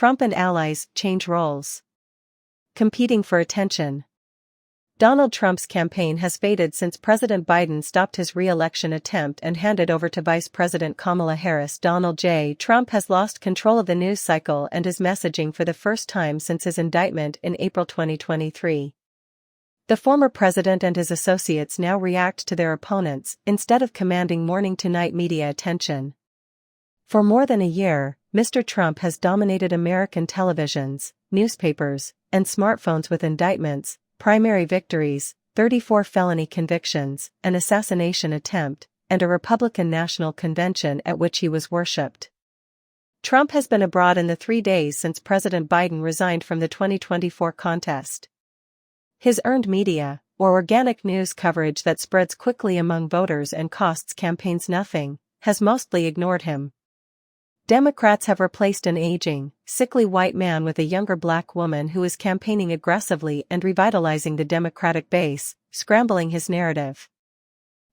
Trump and allies change roles. Competing for attention. Donald Trump's campaign has faded since President Biden stopped his re-election attempt and handed over to Vice President Kamala Harris. Donald J. Trump has lost control of the news cycle and his messaging for the first time since his indictment in April 2023. The former president and his associates now react to their opponents instead of commanding morning-to-night media attention. For more than a year, Mr. Trump has dominated American televisions, newspapers, and smartphones with indictments, primary victories, 34 felony convictions, an assassination attempt, and a Republican National Convention at which he was worshipped. Trump has been abroad in the 3 days since President Biden resigned from the 2024 contest. His earned media, or organic news coverage that spreads quickly among voters and costs campaigns nothing, has mostly ignored him. Democrats have replaced an aging, sickly white man with a younger black woman who is campaigning aggressively and revitalizing the Democratic base, scrambling his narrative.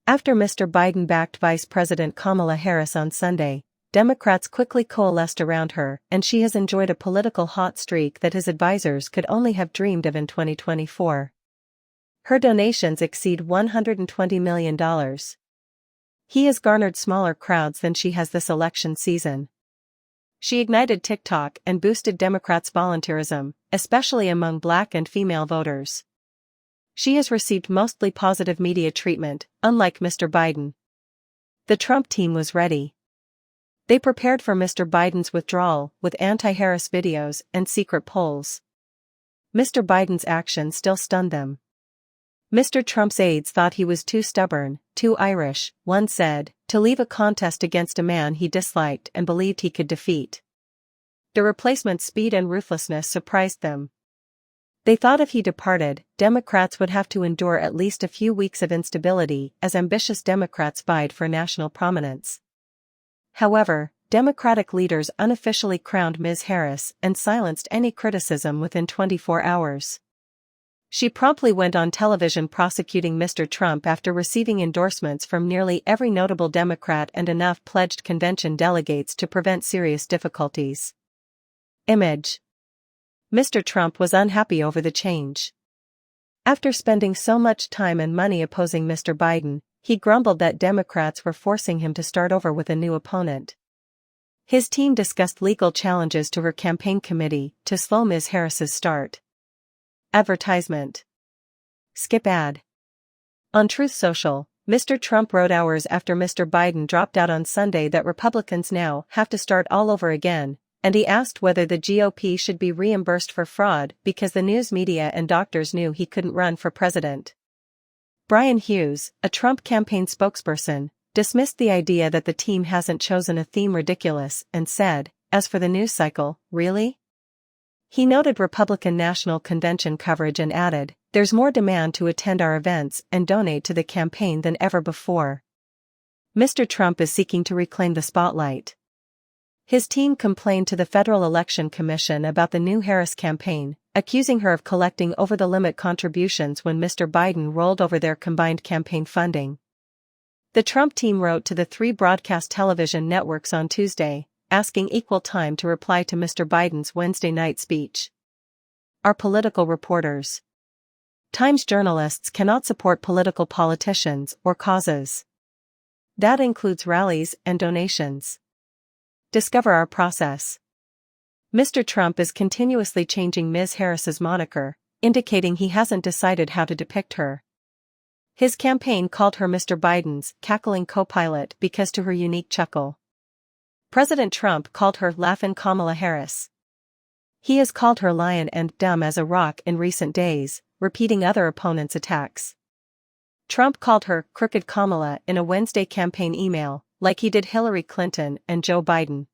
After Mr. Biden backed Vice President Kamala Harris on Sunday, Democrats quickly coalesced around her, and she has enjoyed a political hot streak that his advisors could only have dreamed of in 2024. Her donations exceed $120 million. He has garnered smaller crowds than she has this election season. She ignited TikTok and boosted Democrats' volunteerism, especially among black and female voters. She has received mostly positive media treatment, unlike Mr. Biden. The Trump team was ready. They prepared for Mr. Biden's withdrawal with anti-Harris videos and secret polls. Mr. Biden's action still stunned them. Mr. Trump's aides thought he was too stubborn, too Irish, one said, to leave a contest against a man he disliked and believed he could defeat. The replacement's speed and ruthlessness surprised them. They thought if he departed, Democrats would have to endure at least a few weeks of instability as ambitious Democrats vied for national prominence. However, Democratic leaders unofficially crowned Ms. Harris and silenced any criticism within 24 hours. She promptly went on television prosecuting Mr. Trump after receiving endorsements from nearly every notable Democrat and enough pledged convention delegates to prevent serious difficulties. Image. Mr. Trump was unhappy over the change. After spending so much time and money opposing Mr. Biden, he grumbled that Democrats were forcing him to start over with a new opponent. His team discussed legal challenges to her campaign committee to slow Ms. Harris's start. Advertisement. Skip ad. On Truth Social, Mr. Trump wrote hours after Mr. Biden dropped out on Sunday that Republicans now have to start all over again, and he asked whether the GOP should be reimbursed for fraud because the news media and doctors knew he couldn't run for president. Brian Hughes, a Trump campaign spokesperson, dismissed the idea that the team hasn't chosen a theme ridiculous and said, "As for the news cycle, really?" He noted Republican National Convention coverage and added, "There's more demand to attend our events and donate to the campaign than ever before." Mr. Trump is seeking to reclaim the spotlight. His team complained to the Federal Election Commission about the new Harris campaign, accusing her of collecting over-the-limit contributions when Mr. Biden rolled over their combined campaign funding. The Trump team wrote to the 3 broadcast television networks on Tuesday, asking equal time to reply to Mr. Biden's Wednesday night speech. Our political reporters. Times journalists cannot support political politicians or causes. That includes rallies and donations. Discover our process. Mr. Trump is continuously changing Ms. Harris's moniker, indicating he hasn't decided how to depict her. His campaign called her Mr. Biden's cackling co-pilot because to her unique chuckle. President Trump called her Laughin' Kamala Harris. He has called her lion and dumb as a rock in recent days, repeating other opponents' attacks. Trump called her Crooked Kamala in a Wednesday campaign email, like he did Hillary Clinton and Joe Biden.